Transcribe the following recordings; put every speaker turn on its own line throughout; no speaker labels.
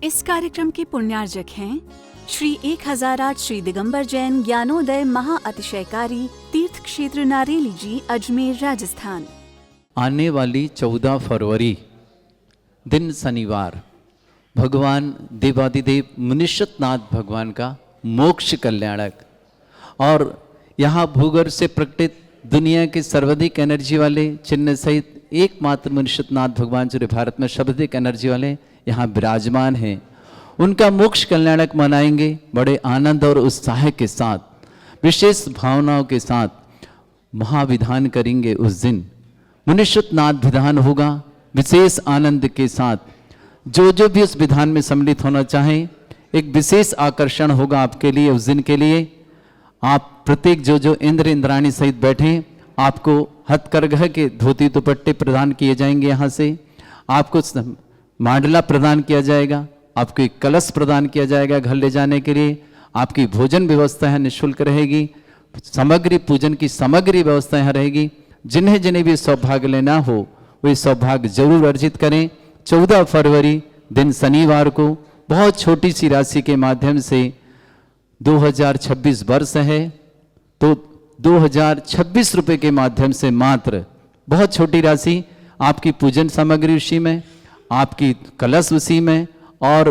इस कार्यक्रम के पुण्यार्जक हैं श्री 1008 श्री दिगंबर जैन ज्ञानोदय महा अतिशयकारी तीर्थ क्षेत्र नारेली जी, अजमेर, राजस्थान।
आने वाली 14 फरवरी दिन शनिवार भगवान देवादिदेव मुनीश्वरनाथ भगवान का मोक्ष कल्याणक और यहाँ भूगर्भ से प्रकटित दुनिया के सर्वाधिक एनर्जी वाले चिन्ह सहित एकमात्र मुनीश्वरनाथ भगवान जो भारत में सर्वाधिक एनर्जी वाले यहाँ विराजमान हैं, उनका मोक्ष कल्याणक मनाएंगे बड़े आनंद और उत्साह के साथ, विशेष भावनाओं के साथ महाविधान करेंगे। उस दिन मुनीश्वरनाथ विधान होगा विशेष आनंद के साथ। जो भी उस विधान में सम्मिलित होना चाहें, एक विशेष आकर्षण होगा आपके लिए। उस दिन के लिए आप प्रत्येक जो इंद्र इंद्राणी सहित बैठे, आपको हथकरघा के धोती दुपट्टे प्रदान किए जाएंगे। यहाँ से आपको मांडला प्रदान किया जाएगा, आपको एक कलश प्रदान किया जाएगा घर ले जाने के लिए। आपकी भोजन व्यवस्था है निःशुल्क रहेगी, सामग्री पूजन की सामग्री व्यवस्था यहाँ रहेगी। जिन्हें जिन्हें भी सौभाग्य लेना हो वे सौभाग्य जरूर अर्जित करें। 14 फरवरी दिन शनिवार को बहुत छोटी सी राशि के माध्यम से 2026 वर्ष है तो 2026 रुपये के माध्यम से मात्र बहुत छोटी राशि, आपकी पूजन सामग्री उसी में, आपकी कलश उसी में और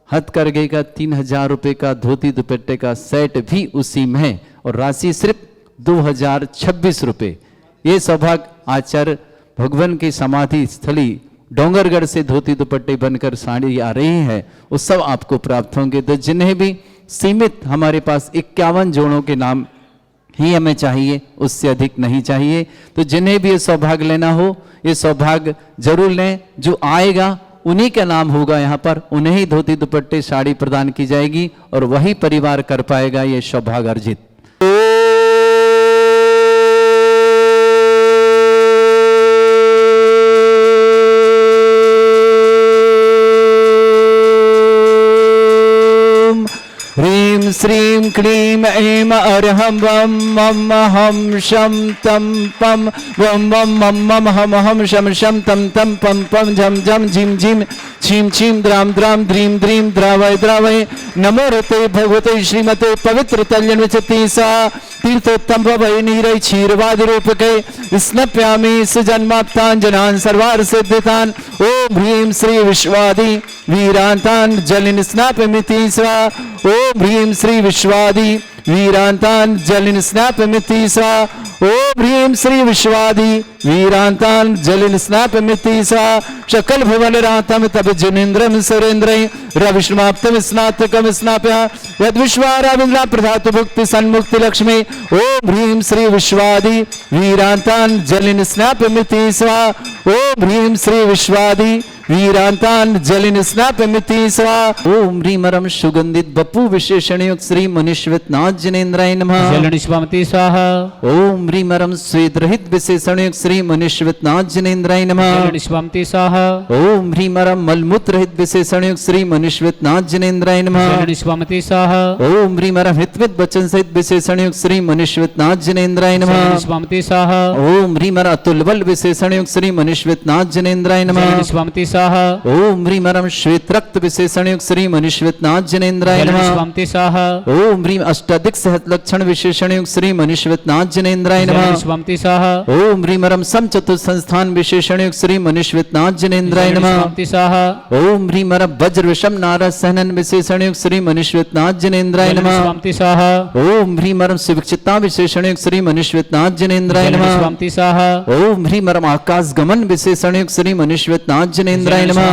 हथकरघे का 3000 रुपये का धोती दुपट्टे का सेट भी उसी में है और राशि सिर्फ 2026 रुपये। ये सौभाग्य आचार्य भगवान की समाधि स्थली डोंगरगढ़ से धोती दुपट्टे बनकर साड़ी आ रही है, वो सब आपको प्राप्त होंगे। तो जिन्हें भी सीमित, हमारे पास 51 जोड़ों के नाम ही हमें चाहिए, उससे अधिक नहीं चाहिए। तो जिन्हें भी ये सौभाग्य लेना हो ये सौभाग्य जरूर लें। जो आएगा उन्हीं का नाम होगा यहाँ पर, उन्हें ही धोती दुपट्टे साड़ी प्रदान की जाएगी और वही परिवार कर पाएगा ये सौभाग्य अर्जित। ह्रीं श्रीं क्लीं ऐं अर्हं वं मम हम शं तं पं वं वं मम मम हम हम शं शं तं तं पं पं झं झं झिं झिं छीं छीं द्रां द्रां द्रीं द्रीं द्रावय द्रावय। नमो रते भगवते श्रीमते पवित्र तल्यन्वचति सा तीर्थोत्तम भवै नीरै क्षीरवाद रूपके स्नप्यामि सुजन्माप्ताञ्जनान् सर्वार्थ सिद्धितान्। ओम ह्रीं श्री विश्वादि वीरान्तान् जलिन स्नापमिति स्वा। ओम ह्रीं श्री विश्वादि वीरान्तान् जलिन स्नापमिति स्वा। ओम ह्रीं श्री विश्वादि वीरान्तान् जलिन स्नापमिति स्वा। शकल भुवन रातम तब जनेन्द्रम सुरेन्द्रय रविष्माप्तम स्नातकम स्नाप्य यद विश्वाराविंद्रा प्रधातु भुक्ति सन्मुक्ति लक्ष्मी। ओम ह्रीं श्री विश्वादि वीरान्तान् जलिन स्नापमिति स्वा। ओम ह्रीं श्री विश्वादि वीरांतान जलिन स्नापमिति स्वा। ओम ह्रीं रम सुगंधित बपु विशेषणयुक्त श्री मुनीश्वरनाथ जनेन्द्राय नमः।
जलन स्वामति स्वाहा।
ओम ह्रीं रम स्वेद रहित विशेषणयुक्त श्री मुनीश्वरनाथ जनेन्द्राय नमः।
जलन स्वामति स्वाहा।
ओम ह्रीं रम मलमूत्र रहित विशेषणयुक्त श्री मुनीश्वरनाथ जनेन्द्राय नमः।
जलन स्वामति स्वाहा।
ओम ह्रीं रम हितविद वचन सहित विशेषणयुक्त श्री मुनीश्वरनाथ जनेन्द्राय नमः।
जलन स्वामति स्वाहा।
ओम ह्रीं अतुल बल विशेषणयुक्त श्री मुनीश्वरनाथ जनेन्द्राय नमः।
जलन स्वामति स्वाहा।
ओम ह्रीं रम श्वेत रक्त विशेषणयुक्त श्री मुनीश्वरनाथ जनेन्द्राय नमः।
स्वामति स्वाहा।
ओम ह्रीं अष्टाधिक सहत लक्षण विशेषणयुक्त श्री मुनीश्वरनाथ जनेन्द्राय नमः।
स्वामति स्वाहा।
ओम ह्रीं रम सम चतुर्थ संस्थान विशेषणयुक्त श्री मुनीश्वरनाथ जनेन्द्राय नमः।
स्वामति स्वाहा।
ओम ह्रीं रम वज्र विषम नारद सहनन विशेषणयुक्त श्री मुनीश्वरनाथ जनेन्द्राय नमः।
स्वामति स्वाहा।
ओम ह्रीं रम शिवचित्ता विशेषणयुक्त श्री मुनीश्वरनाथ जनेन्द्राय नमः।
स्वामति स्वाहा।
ओम ह्रीं रम आकाश गमन विशेषणयुक्त श्री मुनीश्वरनाथ जनेन्द्राय नमः।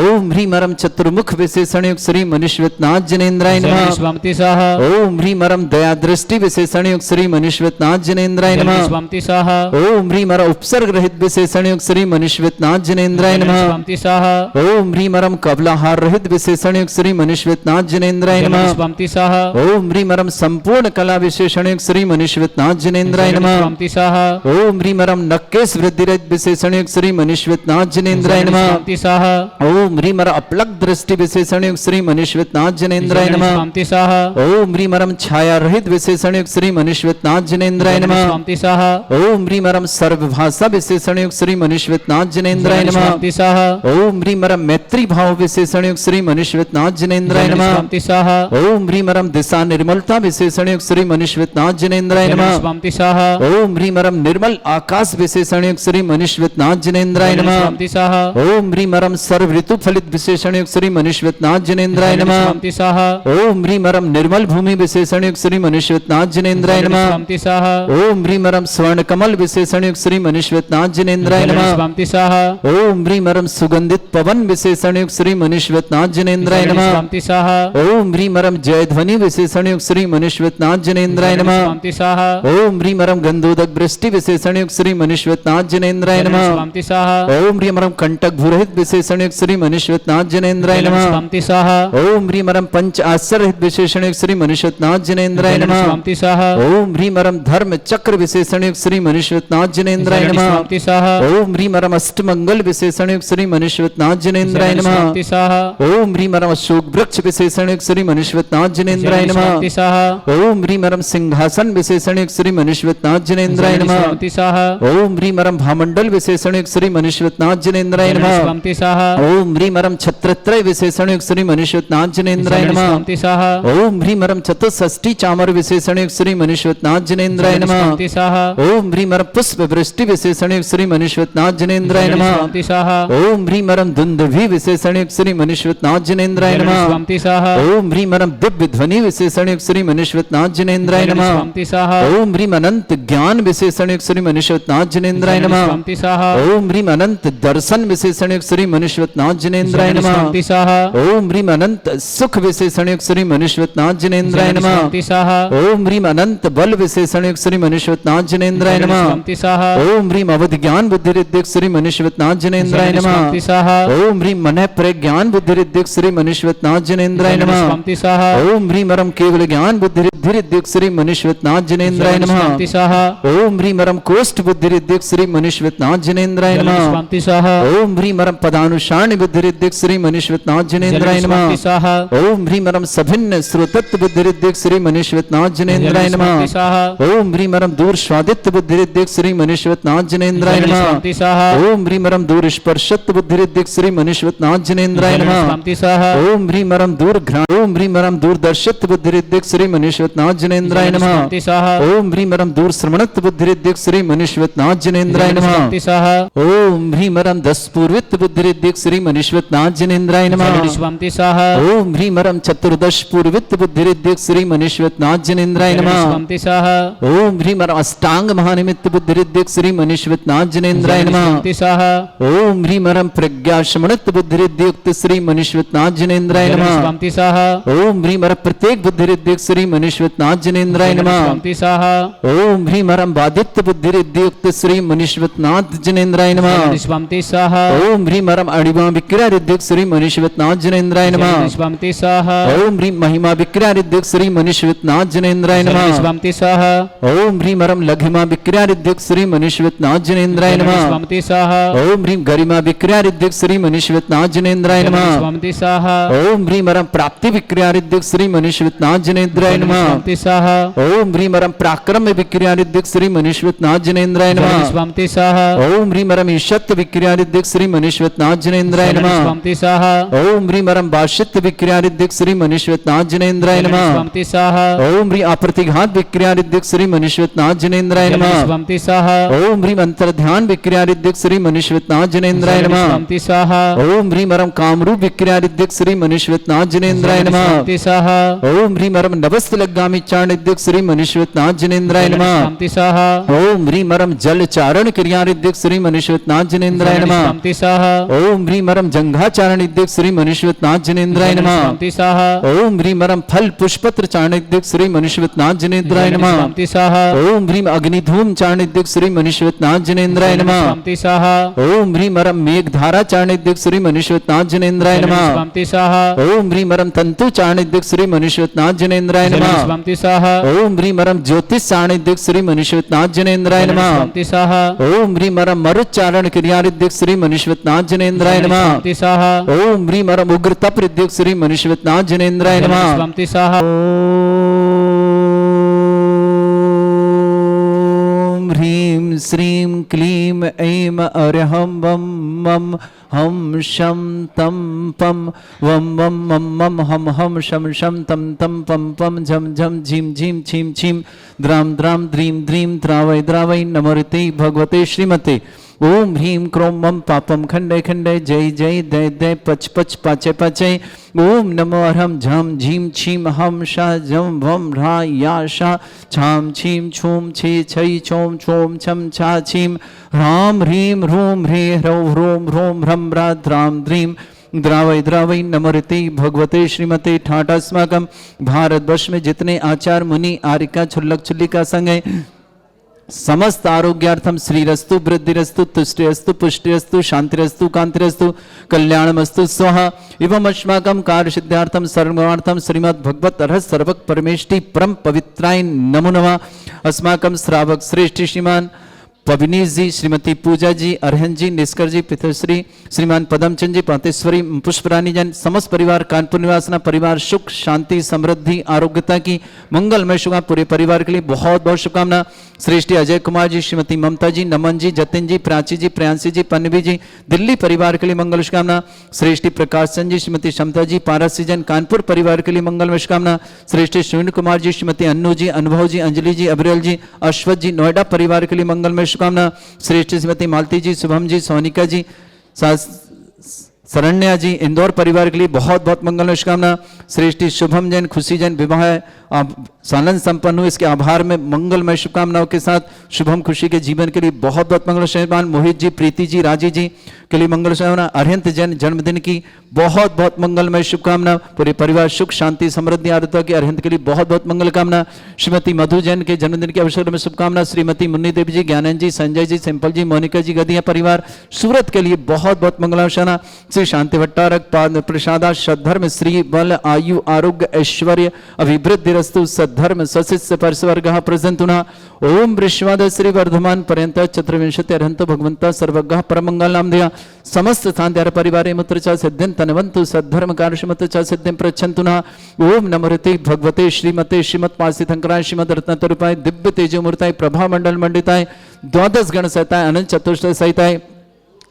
ओम ह्रीं रम चतुर्मुख विशेषणयुक्त श्री मुनीश्वरनाथ जनेन्द्राय नमः।
स्वामति स्वाहा।
ओम ह्रीं रम दया दृष्टि विशेषणयुक्त श्री मुनीश्वरनाथ जनेन्द्राय नमः।
स्वामति स्वाहा।
ओम ह्रीं रम उपसर्ग रहित विशेषणयुक्त श्री मुनीश्वरनाथ जनेन्द्राय नमः।
स्वामति स्वाहा।
ओम ह्रीं रम कबलाहार रहित विशेषणयुक्त श्री मुनीश्वरनाथ जनेन्द्राय नमः।
स्वामति स्वाहा।
ओम ह्रीं रम संपूर्ण कला विशेषणयुक्त श्री मुनीश्वरनाथ जनेन्द्राय नमः।
स्वामति स्वाहा।
ओम ह्रीं रम नक्केश वृद्धि रहित विशेषणयुक्त श्री मुनीश्वरनाथ जनेन्द्राय नमः।
स्वामी सह
ओम ह्रीं मर अपलक दृष्टि विशेषण युक्त श्री मनीश्वतनाथ जनेन्द्राय नमः।
स्वामी सह
ओम ह्रीं मरम छाया रहित विशेषण युक्त श्री मनीश्वतनाथ जनेन्द्राय नमः।
स्वामी सह
ओम ह्रीं मरम सर्वभाषा विशेषण युक्त श्री मनीश्वतनाथ जनेन्द्राय नमः।
स्वामी सह
ओम ह्रीं मरम मैत्री भाव विशेषण युक्त श्री मनीश्वतनाथ जनेन्द्राय नमः।
स्वामी सह
ओम ह्रीं मरम दिशा निर्मलता विशेषण युक्त श्री मनीश्वतनाथ जनेन्द्राय नमः।
स्वामी सह
ओम ह्रीं मरम निर्मल आकाश विशेषण युक्त श्री मनीश्वतनाथ जनेन्द्राय नमः।
स्वामी सह
ओम ह्रीं मरम सर्व ऋतु फलित विशेषण युक्त श्री मनीश्वतनाथ जनेन्द्राय नमः।
स्वामी सह
ओम ह्रीं मरम निर्मल भूमि विशेषण युक्त श्री मनीश्वतनाथ जनेन्द्राय नमः।
स्वामी सह
ओम ह्रीं मरम स्वर्ण कमल विशेषण युक्त श्री मनीश्वतनाथ जनेन्द्राय नमः।
स्वामी सह
ओम ह्रीं मरम सुगंधित पवन विशेषण युक्त श्री मनीश्वतनाथ जनेन्द्राय नमः।
स्वामी सह
ओम ह्रीं मरम जय ध्वनि विशेषण युक्त श्री मनीश्वतनाथ जनेन्द्राय नमः।
स्वामी सह
ओम ह्रीं मरम गंधोदक वृष्टि विशेषण युक्त श्री मनीश्वतनाथ जनेन्द्राय नमः।
स्वामी सह
ओम ह्रीं मरम कंटक भूरहित विशेषण युक्त श्री मनीश्वतनाथ जनेन्द्राय नमः।
स्वामी सह
ओम ह्रीं मरम पंच आश्चर्य रहित विशेषण युक्त श्री मनीश्वतनाथ जनेन्द्राय नमः।
स्वामी सह
ओम ह्रीं मरम धर्म चक्र विशेषण युक्त श्री मनीश्वतनाथ जनेन्द्राय नमः।
स्वामी सह
ओम ह्रीं मरम अष्टमंगल विशेषण युक्त श्री मनीश्वतनाथ जनेन्द्राय नमः।
स्वामी सह
ओम ह्रीं मरम अशोक वृक्ष विशेषण युक्त श्री मनीश्वतनाथ जनेन्द्राय नमः।
स्वामी सह
ओम ह्रीं मरम सिंहासन विशेषण युक्त श्री मनीश्वतनाथ जनेन्द्राय नमः।
स्वामी सह
ओम ह्रीं मरम भामंडल विशेषण युक्त श्री मनीश्वतनाथ जनेन्द्राय नमः।
स्वामी सह
ओम ह्रीं मरम छत्रत्रय विशेषण युक्त श्री मनीश्वतनाथ जनेन्द्राय नमः।
स्वामी सह
ओम ह्रीं मरम चतुष्षष्टि चामर विशेषण युक्त श्री मनीश्वतनाथ जनेन्द्राय नमः।
स्वामी सह
ओम ह्रीं मरम पुष्प वृष्टि विशेषण युक्त श्री मनीश्वतनाथ जनेन्द्राय नमः।
स्वामी सह
ओम ह्रीं मरम धुंधुभि विशेषण युक्त श्री मनीश्वतनाथ जनेन्द्राय नमः।
स्वामी सह
ओम ह्रीं मरम दिव्य ध्वनि विशेषण युक्त श्री मनीश्वतनाथ जनेन्द्राय नमः।
स्वामी सह
ओम ह्रीं अनंत ज्ञान विशेषण युक्त श्री मनीश्वतनाथ जनेन्द्राय नमः।
स्वामी सह
ओम ह्रीं अनंत दर्शन विशेषण युक्त श्री मनीश्वतनाथ जनेन्द्राय नमः।
स्वामी सह
ओम ह्रीं अनंत सुख विशेषण युक्त श्री मनीश्वतनाथ जनेन्द्राय नमः।
स्वामी सह
ओम ह्रीं अनंत बल विशेषण युक्त श्री मनीश्वतनाथ जनेन्द्राय नमः।
स्वामी सह
ओम ह्रीं अवध ज्ञान बुद्धि रिद्धिक श्री मनीश्वतनाथ जनेन्द्राय नमः।
स्वामी सह
ओम ह्रीं मन प्रज्ञान बुद्धि रिद्धिक श्री मनीश्वतनाथ जनेन्द्राय नमः।
स्वामी सह
ओम ह्रीं मरम केवल ज्ञान बुद्धि रिद्धि रिद्धिक श्री मनीश्वतनाथ जनेन्द्राय नमः।
स्वामी सह
ओम ह्रीं मरम कोष्ठ बुद्धि रिद्धिक श्री मनीश्वतनाथ जनेन्द्राय नमः।
स्वामी सह
ओम ह्रीं मरम पदानुसारणी बुद्धि रिद्धिक श्री मनीश्वतनाथ जनेन्द्राय नमः।
स्वामी सह
ओम ह्रीं मरम सभिन्न श्रोतत्व बुद्धि रिद्धिक श्री मनीश्वतनाथ जनेन्द्राय नमः।
स्वामी सह
ओम ह्रीं मरम दूर स्वादित्व बुद्धि रिद्धिक श्री मनीश्वतनाथ जनेन्द्राय नमः।
स्वामी सह
ओम ह्रीं मरम दूर स्पर्शत्व बुद्धि रिद्धिक श्री मनीश्वतनाथ जनेन्द्राय नमः।
स्वामी सह
ओम ह्रीं मरम दूर घ्राण ओम ह्रीं मरम दूरदर्शित्व बुद्धि रिद्धिक श्री मनीश्वतनाथ जनेन्द्राय नमः।
स्वामी सह
ओम ह्रीं मरम दूर श्रवणत्व बुद्धि रिद्धिक श्री मनीश्वतनाथ जनेन्द्राय नमः।
स्वामी सह
ओम ह्रीं मरम दस पूर्वित्व बुद्धि रिद्धिक श्री मनीश्वतनाथ जनेन्द्राय नमः।
स्वामी सह
ओम ह्रीं मरम चतुर्दश पूर्वित्व बुद्धि रिद्धिक श्री मनीश्वतनाथ जनेन्द्राय नमः।
स्वामी सह
ओम ह्रीं मरम अष्टांग महानिमित्त बुद्धि रिद्धिक श्री मनीश्वतनाथ जनेन्द्राय नमः।
स्वामी सह
ओम ह्रीं मरम प्रज्ञा शमणत्व बुद्धि रिद्धियुक्त श्री मनीश्वतनाथ जनेन्द्राय नमः।
स्वामी सह
ओम ह्रीं मरम प्रत्येक बुद्धि रिद्धियुक्त श्री मनीश्वतनाथ जनेन्द्राय नमः।
स्वामी सह
ओम ह्रीं मरम बाधित्व बुद्धि रिद्धियुक्त श्री मनीश्वतनाथ जनेन्द्राय नमः।
स्वामी सह
ओम ह्रीं मरम अणिमा विक्रिया रिद्धियुक्त श्री मनीश्वतनाथ जनेन्द्राय नमः।
स्वामी सह
ओम ह्रीं महिमा विक्रिया रिद्धियुक्त श्री मनीश्वतनाथ जनेन्द्राय नमः।
स्वामी सह
ओम ह्रीं मरम लघिमा विक्रिया रिद्धियुक्त श्री मनीश्वतनाथ जनेन्द्राय नमः।
स्वामी सह
ओम ह्रीं गरिमा विक्रिया रिद्धियुक्त श्री मनीश्वतनाथ जनेन्द्राय नमः।
स्वामी सह
ओम ह्रीं मरम प्राप्ति विक्रिया रिद्धियुक्त श्री मनीश्वतनाथ जनेन्द्राय नमः।
स्वामी सह
ओम ह्रीं मरम पराक्रम विक्रिया रिद्धियुक्त श्री मनीश्वतनाथ जनेन्द्राय नमः।
स्वामी सह
ओम ह्रीं मरम ईशत्व विक्रिया रिद्धियुक्त श्री मनीश्वतनाथ जनेन्द्राय नमः।
स्वामी सह
ओम ह्रीं मरम बाशित्व विक्रिया रिद्धियुक्त श्री मनीश्वतनाथ जनेन्द्राय नमः।
स्वामी सह
ओम ह्रीं अप्रतिघात विक्रिया रिद्धियुक्त श्री मनीश्वतनाथ जनेन्द्राय नमः।
स्वामी सह
ओम ह्रीं अंतर्ध्यान विक्रिया रिद्धियुक्त श्री मनीश्वतनाथ जनेन्द्राय नमः।
स्वामी सह
ओम ह्रीं मरम कामरूप विक्रिया रिद्धियुक्त श्री मनीश्वतनाथ जनेन्द्राय नमः।
स्वामी सह
ओम ह्रीं मरम नवस्तलगामी चारण रिद्धियुक्त श्री मनीश्वतनाथ जनेन्द्राय नमः।
स्वामी सह
ओम ह्रीं मरम जल चारण क्रिया रिद्धियुक्त श्री मनीश्वतनाथ जनेन्द्राय नमः।
स्वामी सह
ओम ह्रीं मरम जंघाचारण रिद्धियुक्त श्री मनीश्वतनाथ जनेन्द्राय नमः।
स्वामी सह
ओम ह्रीं मरम फल पुष्पत्र चारण रिद्धियुक्त श्री मनीश्वतनाथ जनेन्द्राय नमः।
स्वामी सह
ओम ह्रीं अग्निधूम चारण रिद्धियुक्त श्री मनीश्वतनाथ जनेन्द्राय नमः।
स्वामी सह
ओम ह्रीं मरम मेघधारा चारण रिद्धियुक्त श्री मनीश्वतनाथ जनेन्द्राय नमः।
स्वामी सह
ओम ह्रीं मरम तंतु चारण रिद्धियुक्त श्री मनीश्वतनाथ जनेन्द्राय नमः।
स्वामी सह
ओम ह्रीं मरम ज्योतिष चारण रिद्धियुक्त श्री मनीश्वतनाथ जनेन्द्राय नमः।
स्वामी सह
ओम ह्रीं मरम मरुच्चारण क्रिया रिद्धियुक्त श्री मनीश्वतनाथ मनुष्यवतनाथ जनेन्द्राय नमः।
स्वस्ति स्वाहा
ओम ह्रीं अरम उग्र तप हृदयोग श्री मनुष्यवतनाथ जनेन्द्राय नमः।
स्वस्ति स्वाहा
ओम ह्रीं श्रीं क्लीं ऐं अरहं वं मं हम शम तम पम वम वम मम मम हम शम शम तम तम पम पम झम झम झीम झीम छीम छीम द्राम द्राम द्रीम द्रीम द्रावय द्रावय नमोरते भगवते श्रीमते। ओम ह्रीं क्रोम मम पापम खंडे खंडे जय जय दय दय पच पच पाचे पाचे। ओम नमो अरहम झम झीम छीम हम शा जम वम रा या शा छाम छीम छूम छी छई छोम छोम छम छा छीम ह्राम ह्रीं ह्रूम ह्रे ह्रौ ह्रोम ह्रोम ह्रम रा द्राम द्रीम द्रावय द्रावय नमोरते भगवते श्रीमते। ठाट अस्माकम भारतवर्ष में जितने आचार मुनि आरिका छुल्लक छुल्लिका संग है समस्त आरोग्यार्थम श्रीरस्तु वृद्धिरस्तु तुष्टिरस्तु पुष्टिरस्तु शांतिरस्तु कांतिरस्तु कल्याणमस्तु स्वाहा। एवं अस्माकं कार्य सिद्धार्थम सर्वार्थम श्रीमद् भगवत रहस्य सर्वक परमेष्टि परम पवित्राय नमो नमः। अस्माकं श्रावक श्रेष्ठ श्रीमान पविनीश जी, श्रीमती पूजा जी, अरहन जी, निष्कर जी, पितृश्री श्रीमान पदमचंद जी, पातेश्वरी पुष्परानी जन, समस्त परिवार कानपुर निवासना परिवार सुख शांति समृद्धि आरोग्यता की मंगलमय शुभकामना पूरे परिवार के लिए बहुत बहुत शुभकामना। श्रेष्ठी अजय कुमार जी, श्रीमती ममता जी, नमन जी, जतिन जी, प्राची जी, प्रियांशी जी, पन्नवी जी, दिल्ली परिवार के लिए मंगल शुभकामना। श्रेष्ठी प्रकाश चंद जी, श्रीमती क्षमता जी, पारसी जन, कानपुर परिवार के लिए मंगलमय शुभकामना। श्रेष्ठी सुनील कुमार जी, श्रीमती अन्नू जी, अनुभव जी, अंजलि जी, अभिरल जी, अश्वत जी, नोएडा परिवार के लिए मंगलमय शुभकामना। श्रेष्ठ श्रीमती मालती जी, शुभम जी, सोनिका जी, शरण्या जी, इंदौर परिवार के लिए बहुत बहुत मंगलमय शुभकामना। श्रेष्ठी शुभम जैन, खुशी जैन विवाह सानंद संपन्न हुए इसके आभार में मंगलमय शुभकामनाओं के साथ शुभम खुशी के जीवन के लिए बहुत बहुत मंगल शुभकामना। मोहित जी, प्रीति जी, राजी जी के लिए मंगल शुभकामना। अरहंत जैन जन्मदिन की बहुत बहुत मंगलमय शुभकामना। पूरे परिवार सुख शांति समृद्धि आरुता के अरहंत के लिए बहुत बहुत मंगल कामना। श्रीमती मधु जैन के जन्मदिन के अवसर में शुभकामना। श्रीमती मुन्नी देवी जी, ज्ञानंद जी, संजय जी, सिंपल जी, मोनिका जी, गदिया परिवार सूरत के लिए बहुत बहुत मंगलाशाना। श्री शांति भट्टारक पाद प्रसादा सद्धर्म श्री बल आयु आरोग्य ऐश्वर्य अभिवृद्धि रस्तु सद्धर्म सशिष्य परस्वर्ग प्रजंतुना। ओम विश्वाद श्री वर्धमान पर्यंत चतुर्विंशति अरहंत भगवंता सर्वज्ञ परमंगल नाम दिया समस्त स्थान परिवारे मुत्रचा सिद्धिं तनवंतु सद्धर्म कार्यमतचा सिद्धिं प्रच्छन्तुना। ओम नमोरते भगवते श्रीमते श्रीमत् पार्थिथंकराय श्रीमद रत्नतरुपाय दिव्य तेजोमूर्ताय प्रभा मंडल मंडिताय द्वादश गण सहिताय अनंत चतुष्टय सहिताय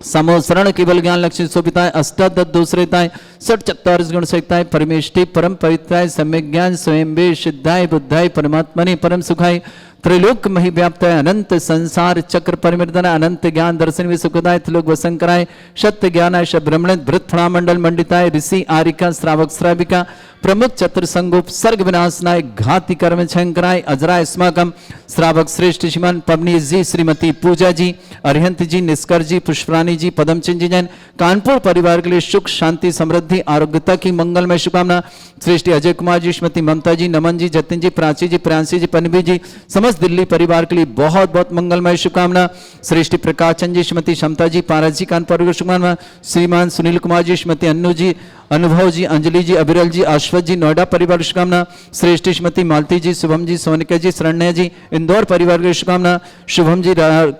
समोसरण केवल ज्ञान लक्ष्मी शोभिताय अष्टादश दूसरेताय सठ चत्वारिश गुण सहिताय परमेष्टि परम पवित्राय सम्यक ज्ञान स्वयं वे सिद्धाय बुद्धाय परमात्मने परम सुखाय त्रैलोक मही व्याप्त अनंत संसार चक्र परिमर्दन अनंत ज्ञान दर्शन वे सुखदाय त्रिलोक वसंकराय सत्य ज्ञानाय ब्रह्मण भृत फणामंडल मंडिताय ऋषि आरिका श्रावक श्राविका प्रमुख चतुर संगोप सर्ग विनाशनाय घाति कर्म शंकराय अजराय अस्माकम श्रावक श्रेष्ठ श्रीमान पवनीश जी, श्रीमती पूजा जी, अरिहंत जी, निष्कर जी, पुष्परानी जी, पदमचंद जी जैन कानपुर परिवार के लिए सुख शांति समृद्धि आरोग्यता की मंगलमय शुभकामना। श्रेष्ठी अजय कुमार जी, श्रीमती ममता जी, नमन जी, जतिन जी, प्राची जी, प्रियांशी जी, पन्नवी जी समस्त दिल्ली परिवार के लिए बहुत बहुत मंगलमय शुभकामना। श्रेष्ठी प्रकाश चंद जी, श्रीमती क्षमता जी, पारस जी कानपुर शुभकामना। श्रीमान सुनील कुमार जी, श्रीमती अन्नू जी, अनुभव जी, अंजलि जी, अभिरल जी, अश्वत जी, नोएडा परिवार शुभकामना। श्रेष्ठ श्रीमती मालती जी, शुभम जी, सोनिका जी, शरण्या जी, इंदौर परिवार की शुभकामना। शुभम जी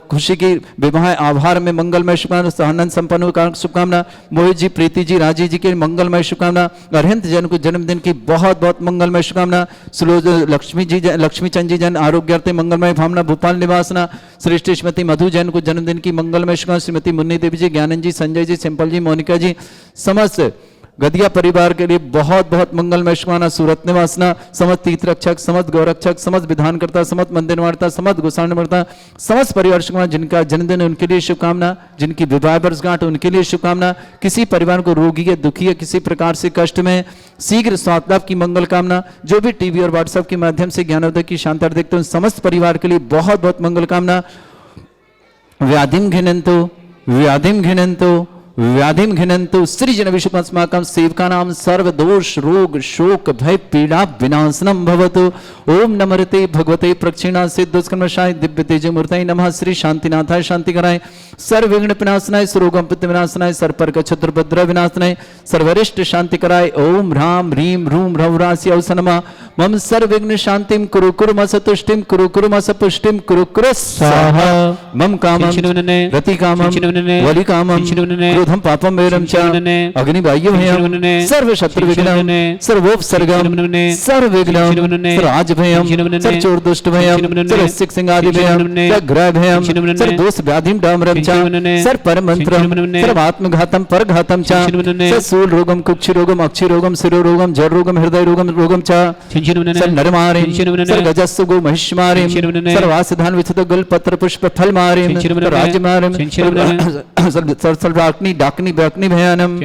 खुशी की विवाह आभार में मंगलमय शुभकामना आनंद संपन्न शुभकामना। मोहित जी, प्रीति जी, राजी जी के मंगलमय शुभकामना। अरहंत जन को जन्मदिन की बहुत बहुत मंगलमय शुभकामना। लक्ष्मी जी, लक्ष्मी चंद जी जन आरोग्यार्थे मंगलमय भावना भोपाल निवासना। श्रेष्ठ श्रीमती मधु जैन को जन्मदिन की मंगलमय शुभकामना। श्रीमती मुन्नी देवी जी, ज्ञानंद जी, संजय जी, सिंपल जी, मोनिका जी समस्त गदिया परिवार के लिए बहुत बहुत मंगलमय शुभकामना। सूरत निवासना समस्त तीर्थ रक्षक समस्त गौरक्षक समस्त विधानकर्ता समस्त मंदिर वार्ता समस्त गोसाण वार्ता समस्त परिवार शुभकामना। जिनका जन्मदिन उनके लिए शुभकामना, जिनकी विवाह वर्षगांठ उनके लिए शुभकामना। किसी परिवार को रोगी है, दुखी है, किसी प्रकार से कष्ट में शीघ्र स्वास्थ्य लाभ की मंगल कामना। जो भी टीवी और व्हाट्सएप के माध्यम से ज्ञानोदय की शानदार देखते हैं समस्त परिवार के लिए बहुत बहुत मंगल कामना। व्याधिम घिनंतो व्याधिम घिनन्तु सृजन विषमस्माकं सेवकानां सर्वदोष रोग शोक भय पीड़ा विनाशनम भवतु। ओम नमस्ते भगवते प्रक्षिणा सिद्धोस्कर्मशाय दिव्य तेज मूर्तये नमः। श्री शांतिनाथाय शांति कराय सर्व विघ्न विनाशनाय सुरोगम पित्त विनाशनाय सर्पर्क छत्रभद्र विनाशनाय सर्वरिष्ट शांति कराय। ओम ह्राम ह्रीम रूम रवरास्य औसनमा मम सर्व विघ्न शांतिम कुरु कुरु मसतुष्टिम कुरु कुरु मसपुष्टिम कुरु कुरु स्वाहा। मम कामं रति कामं वलि कामं क्रोधं पापं वैरं च अग्नि वायु भयं सर्व शत्रु विघ्नं सर्वोपसर्गं सर्व विघ्नं सर्व भयं सर्व चोर दुष्ट भयं सर्व सिक सिंगादि भयं सर्व ग्रह भयं सर्व दोष व्याधिं डामरं च सर्व परम मंत्रं सर्व आत्मघातं परघातं च सर्व सूल रोगं कुक्षि रोगं अक्षि रोगं शिरो रोगं जड़ रोगं हृदय रोगं च सर्व नरमारिं सर्व गजस्सु गो महिष्मारिं सर्व आसधान विचित गल पत्र पुष्प फल मारिं राजमारिं सर्व अग्नि डाकनी ब्याकनी भयानम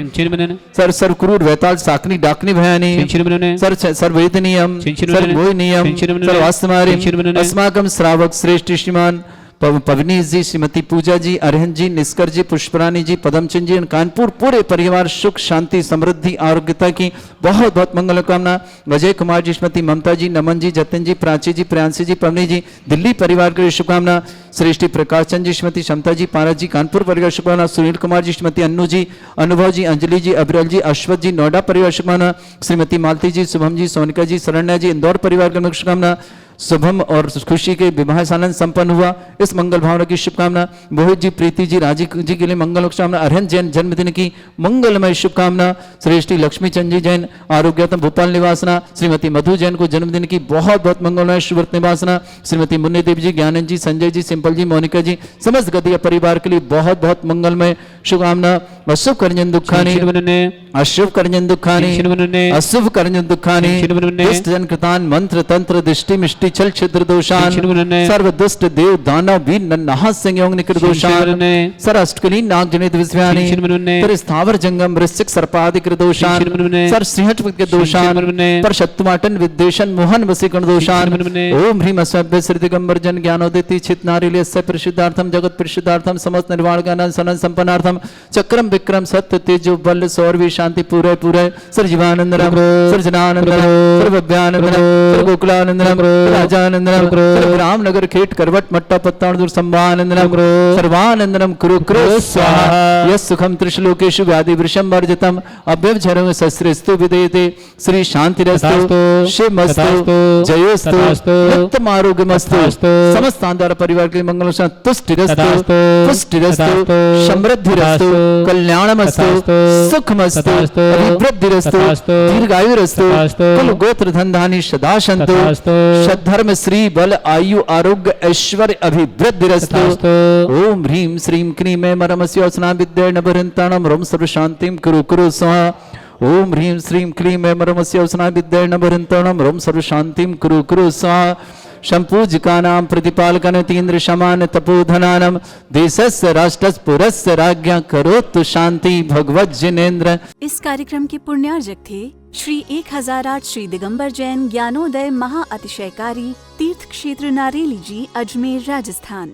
सर्व क्रूर वैताल साकनी डाकनी भयानी सर्व वेदनीयम सर्व मोहनीयम सर्व आस्मारिम अस्माकं श्रावक श्रेष्ठ श्रीमान पवनी जी श्रीमती पूजा जी अरहन जी निष्कर जी पुष्परानी जी पदमचंद जी कानपुर पूरे परिवार सुख शांति समृद्धि आरोग्यता की बहुत बहुत मंगल कामना। अजय कुमार जी श्रीमती ममता जी नमन जी जतिन जी प्राची जी प्रियांशी जी पवनी जी दिल्ली परिवार के लिए शुभकामना। श्रेष्ठी प्रकाश चंद जी श्रीमती क्षमता जी पारस जी कानपुर परिवार शुभकामना। सुनील कुमार जी श्रीमती अन्नू जी अनुभव जी अंजलि जी अबरल जी अश्वत जी नोएडा परिवार शुभकामना। श्रीमती मालती जी शुभम जी सोनिका जी शरण्या जी इंदौर परिवार के शुभकामना। शुभम और खुशी के विवाह सालन संपन्न हुआ इस मंगल भावना की शुभकामना। मोहित जी प्रीति जी राजी जी के लिए मंगल शुभकामना। अरहन जैन जन्मदिन की मंगलमय शुभकामना। श्रेष्ठी लक्ष्मी चंद जी जैन आरोग्यतम भोपाल निवासना। श्रीमती मधु जैन को जन्मदिन की बहुत बहुत मंगलमय शुभव्रत निवासना। श्रीमती मुन्नी देवी जी ज्ञानंद जी संजय जी सिंपल जी मोनिका जी समस्त गदिया परिवार के लिए बहुत बहुत मंगलमय शुभकामना। अशुभ करजन दुखानी अशुभ करजन दुखानी अशुभ करजन दुखानी दुष्ट जन कृतान मंत्र तंत्र दृष्टि मिष्टि छल छिद्र दोषान सर्व दुष्ट देव दानव वीर नन्हा संयोग निकृ दोषान सर अष्टकली नाग जनित विस्व्यानि पर स्थावर जंगम वृश्चिक सर्पादिक दोषान सर सिंहट के दोषान पर शत्रुमाटन विद्वेषण मोहन वसीकरण दोषान ओम ह्रीम अस्मभ्य श्री दिगंबर जन ज्ञानोदिति चित नारिलेस्य परिशुद्धार्थम जगत परिशुद्धार्थम समस्त निर्वाण ज्ञान सनन संपन्नार्थम चक्रम विक्रम सत्य तेजो बल सौरवी शांति पूरे पूरे सर जीवानंदनम सर जनानंदनम सर भव्यानंदनम सर गोकुलानंदनम राजानंदनम सर रामनगर खेट करवट मट्टा पत्ताणदूर संभानंदनम सर्वानंदनम कुरु कुरु स्वाहा। यस् सुखम त्रिशलोकेषु व्याधि वृषम वर्जितम अभ्यवचरं शस्त्रेस्तु विदेयते श्री शांतिरस्तु शिवमस्तु जयोस्तु नित्यम आरोग्यमस्तु। समस्त आंधार परिवार के मंगल तुष्टिरस्तु पुष्टिरस्तु समृद्धिरस्तु कल्याणमस्तु सुखमस्तु अभिवृद्धिरस्तु दीर्घायुरस्तु कुल गोत्र धन धानी सदा सन्तु सद्धर्म श्री बल आयु आरोग्य ऐश्वर्य अभिवृद्धिरस्तु। ओम ह्रीं श्रीं क्रीं मे मरमस्योसना विद्या नभरन्ताणं रोम सर्व शांतिं कुरु कुरु स्वाहा। ओम ह्रीं श्रीं क्लीं मे मरमस्योसना विद्या नभरन्ताणं रोम सर्व शांतिं कुरु कुरु स्वाहा। शंपूजिकानां प्रतिपालकनतीन्द्र शमान तपोधनानं देशस्य राष्ट्रस्य पुरस्य राज्ञा करोतु शांति भगवत जिनेन्द्र।
इस कार्यक्रम के पुण्यार्जक थे श्री 1008 श्री दिगंबर जैन ज्ञानोदय महा अतिशयकारी तीर्थ क्षेत्र नारेली जी अजमेर राजस्थान।